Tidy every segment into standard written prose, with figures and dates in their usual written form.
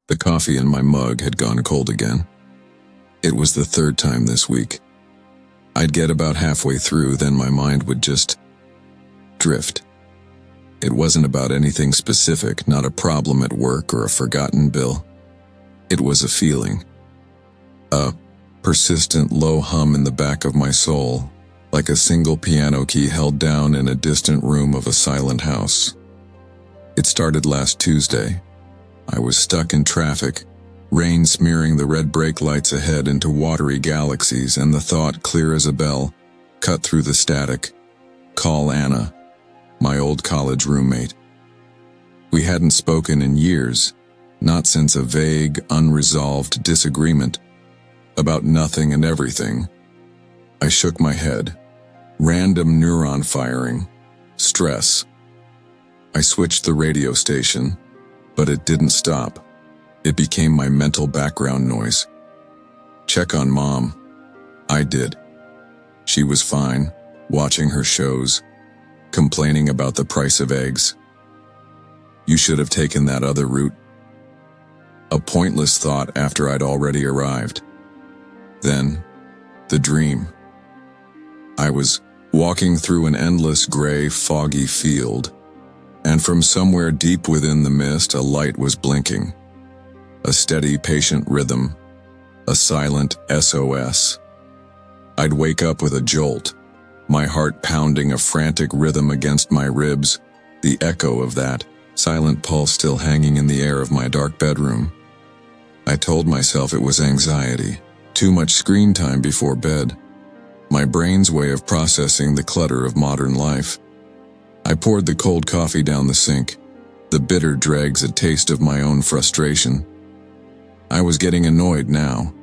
The coffee in my mug had gone cold again. It was the third time this week. I'd get about halfway through, then my mind would just drift. It wasn't about anything specific, not a problem at work or a forgotten bill. It was a feeling. A persistent low hum in the back of my soul, like a single piano key held down in a distant room of a silent house. It started last Tuesday. I was stuck in traffic, rain smearing the red brake lights ahead into watery galaxies, and the thought, clear as a bell, cut through the static. Call Anna, my old college roommate. We hadn't spoken in years, not since a vague, unresolved disagreement about nothing and everything. I shook my head. Random neuron firing. Stress. I switched the radio station, but it didn't stop. It became my mental background noise. Check on Mom. I did. She was fine, watching her shows, complaining about the price of eggs. You should have taken that other route. A pointless thought after I'd already arrived. Then, the dream. I was walking through an endless gray, foggy field, and from somewhere deep within the mist, a light was blinking. A steady, patient rhythm, a silent SOS. I'd wake up with a jolt, my heart pounding a frantic rhythm against my ribs, the echo of that silent pulse still hanging in the air of my dark bedroom. I told myself it was anxiety, too much screen time before bed, my brain's way of processing the clutter of modern life. I poured the cold coffee down the sink, the bitter dregs a taste of my own frustration. I was getting annoyed now.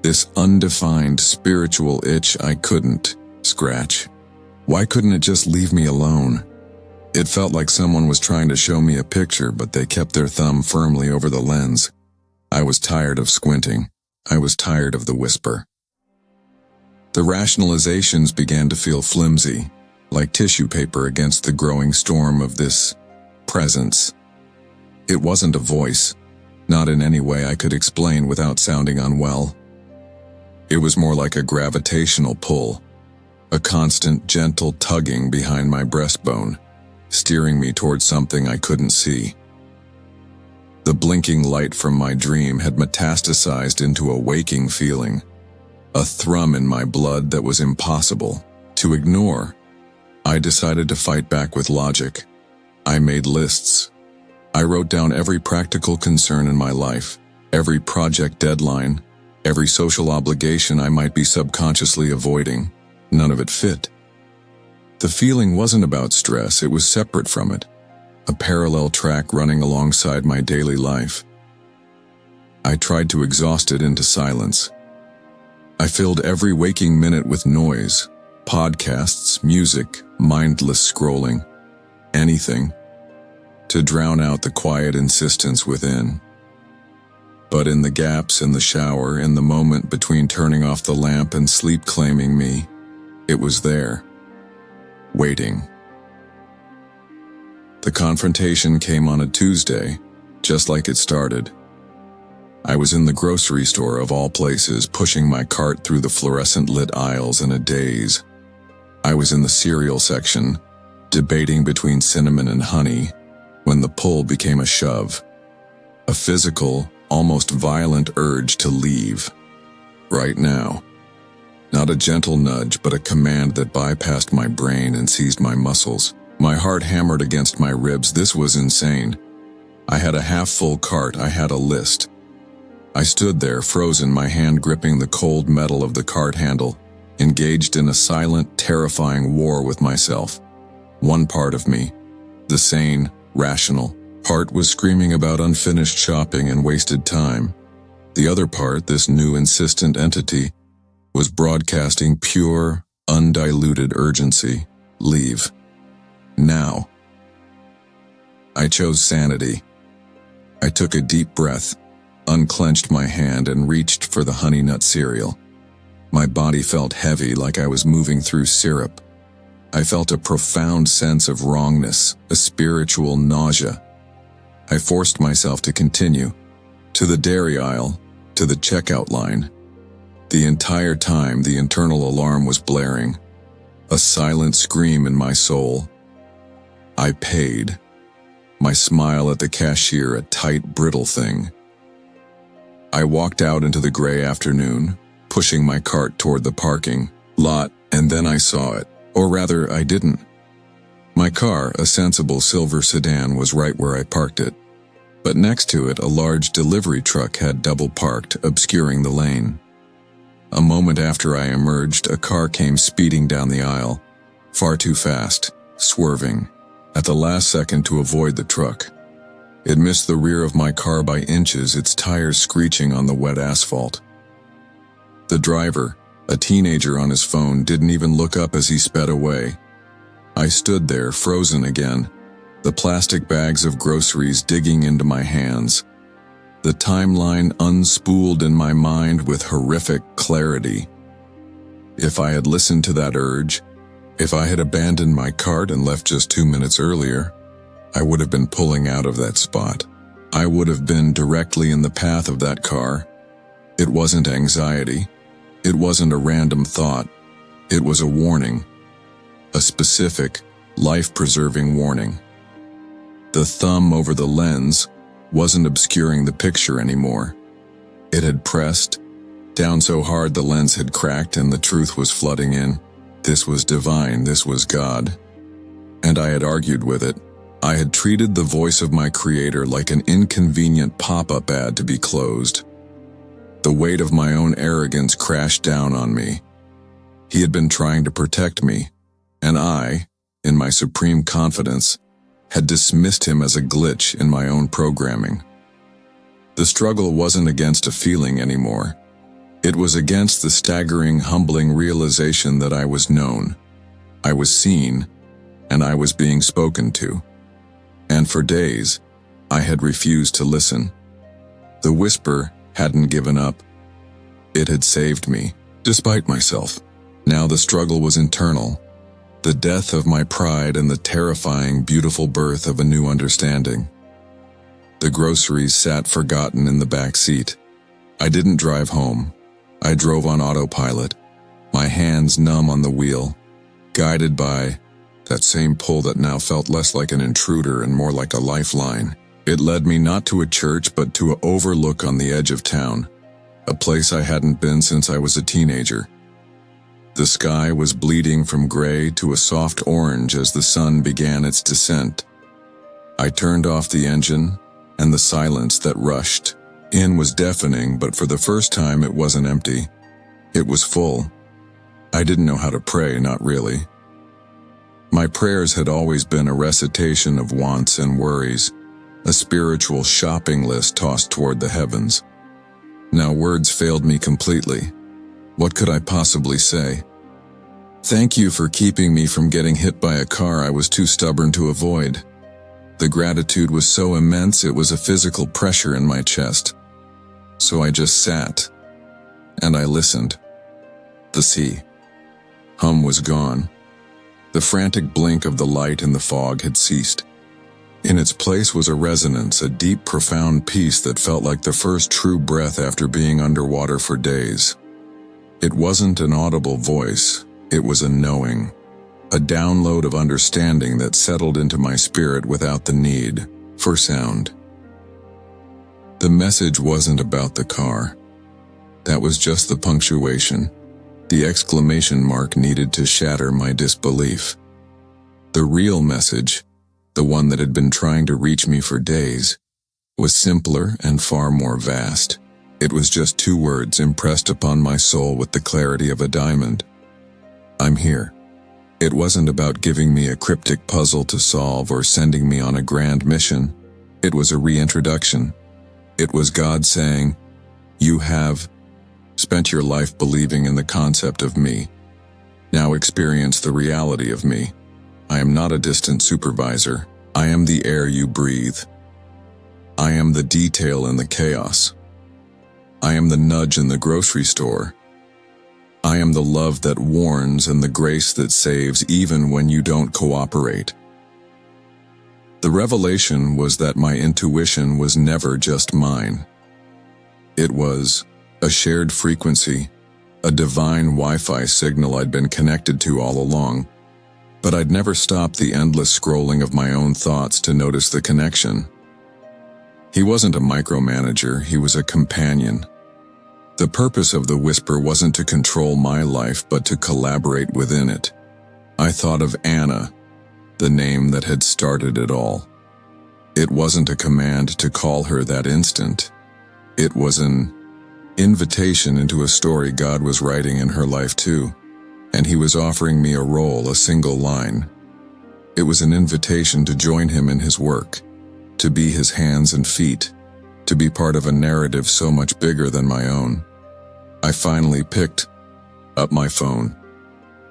This undefined spiritual itch I couldn't scratch. Why couldn't it just leave me alone? It felt like someone was trying to show me a picture, but they kept their thumb firmly over the lens. I was tired of squinting. I was tired of the whisper. The rationalizations began to feel flimsy, like tissue paper against the growing storm of this presence. It wasn't a voice, not in any way I could explain without sounding unwell. It was more like a gravitational pull, a constant, gentle tugging behind my breastbone, steering me towards something I couldn't see. The blinking light from my dream had metastasized into a waking feeling, a thrum in my blood that was impossible to ignore. I decided to fight back with logic. I made lists. I wrote down every practical concern in my life, every project deadline, every social obligation I might be subconsciously avoiding. None of it fit. The feeling wasn't about stress, it was separate from it, a parallel track running alongside my daily life. I tried to exhaust it into silence. I filled every waking minute with noise, podcasts, music, mindless scrolling, anything, to drown out the quiet insistence within. But in the gaps in the shower, in the moment between turning off the lamp and sleep claiming me, it was there, waiting. The confrontation came on a Tuesday, just like it started. I was in the grocery store of all places, pushing my cart through the fluorescent-lit aisles in a daze. I was in the cereal section, debating between cinnamon and honey, when the pull became a shove. A physical, almost violent urge to leave. Right now. Not a gentle nudge, but a command that bypassed my brain and seized my muscles. My heart hammered against my ribs. This was insane. I had a half-full cart. I had a list. I stood there, frozen, my hand gripping the cold metal of the cart handle, engaged in a silent, terrifying war with myself. One part of me, the sane, rational part, was screaming about unfinished shopping and wasted time. The other part, this new insistent entity, was broadcasting pure, undiluted urgency. Leave. Now. I chose sanity. I took a deep breath, unclenched my hand, and reached for the Honey Nut cereal. My body felt heavy, like I was moving through syrup. I felt a profound sense of wrongness, a spiritual nausea. I forced myself to continue, to the dairy aisle, to the checkout line. The entire time the internal alarm was blaring, a silent scream in my soul. I paid. My smile at the cashier a tight, brittle thing. I walked out into the gray afternoon, pushing my cart toward the parking lot, and then I saw it. Or rather, I didn't. My car, a sensible silver sedan, was right where I parked it. But next to it, a large delivery truck had double parked, obscuring the lane. A moment after I emerged, a car came speeding down the aisle, far too fast, swerving, at the last second to avoid the truck. It missed the rear of my car by inches, its tires screeching on the wet asphalt. The driver, a teenager on his phone, didn't even look up as he sped away. I stood there, frozen again, the plastic bags of groceries digging into my hands. The timeline unspooled in my mind with horrific clarity. If I had listened to that urge, if I had abandoned my cart and left just 2 minutes earlier, I would have been pulling out of that spot. I would have been directly in the path of that car. It wasn't anxiety. It wasn't a random thought. It was a warning. A specific, life-preserving warning. The thumb over the lens wasn't obscuring the picture anymore. It had pressed down so hard the lens had cracked and the truth was flooding in. This was divine, this was God. And I had argued with it. I had treated the voice of my Creator like an inconvenient pop-up ad to be closed. The weight of my own arrogance crashed down on me. He had been trying to protect me, and I, in my supreme confidence, had dismissed him as a glitch in my own programming. The struggle wasn't against a feeling anymore. It was against the staggering, humbling realization that I was known, I was seen, and I was being spoken to. And for days, I had refused to listen. The whisper hadn't given up. It had saved me, despite myself. Now the struggle was internal. The death of my pride and the terrifying, beautiful birth of a new understanding. The groceries sat forgotten in the back seat. I didn't drive home. I drove on autopilot, my hands numb on the wheel, guided by that same pull that now felt less like an intruder and more like a lifeline. It led me not to a church but to an overlook on the edge of town, a place I hadn't been since I was a teenager. The sky was bleeding from gray to a soft orange as the sun began its descent. I turned off the engine, and the silence that rushed in was deafening, but for the first time it wasn't empty. It was full. I didn't know how to pray, not really. My prayers had always been a recitation of wants and worries, a spiritual shopping list tossed toward the heavens. Now words failed me completely. What could I possibly say? Thank you for keeping me from getting hit by a car I was too stubborn to avoid. The gratitude was so immense it was a physical pressure in my chest. So I just sat, and I listened. The sea. Hum was gone. The frantic blink of the light in the fog had ceased. In its place was a resonance, a deep, profound peace that felt like the first true breath after being underwater for days. It wasn't an audible voice, it was a knowing, a download of understanding that settled into my spirit without the need for sound. The message wasn't about the car. That was just the punctuation. The exclamation mark needed to shatter my disbelief. The real message, the one that had been trying to reach me for days, was simpler and far more vast. It was just 2 words impressed upon my soul with the clarity of a diamond. I'm here. It wasn't about giving me a cryptic puzzle to solve or sending me on a grand mission. It was a reintroduction. It was God saying, you have spent your life believing in the concept of me. Now experience the reality of me. I am not a distant supervisor. I am the air you breathe. I am the detail in the chaos. I am the nudge in the grocery store. I am the love that warns and the grace that saves even when you don't cooperate. The revelation was that my intuition was never just mine. It was a shared frequency, a divine Wi-Fi signal I'd been connected to all along, but I'd never stopped the endless scrolling of my own thoughts to notice the connection. He wasn't a micromanager, he was a companion. The purpose of the whisper wasn't to control my life, but to collaborate within it. I thought of Anna, the name that had started it all. It wasn't a command to call her that instant. It was an invitation into a story God was writing in her life too, and He was offering me a role, a single line. It was an invitation to join Him in His work, to be His hands and feet, to be part of a narrative so much bigger than my own. I finally picked up my phone.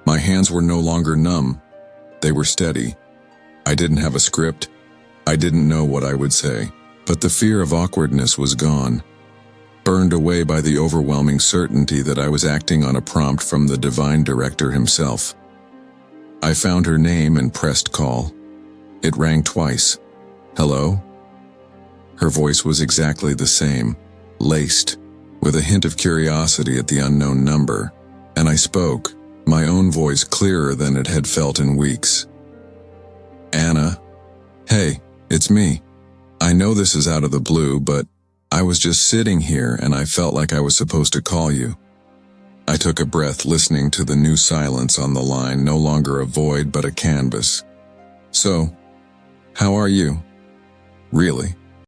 My hands were no longer numb. They were steady. I didn't have a script. I didn't know what I would say, but the fear of awkwardness was gone, burned away by the overwhelming certainty that I was acting on a prompt from the divine director himself. I found her name and pressed call. It rang twice. Hello? Her voice was exactly the same, laced, with a hint of curiosity at the unknown number, and I spoke, my own voice clearer than it had felt in weeks. Anna, hey, it's me. I know this is out of the blue, but I was just sitting here and I felt like I was supposed to call you. I took a breath, listening to the new silence on the line, no longer a void but a canvas. So, how are you? Really?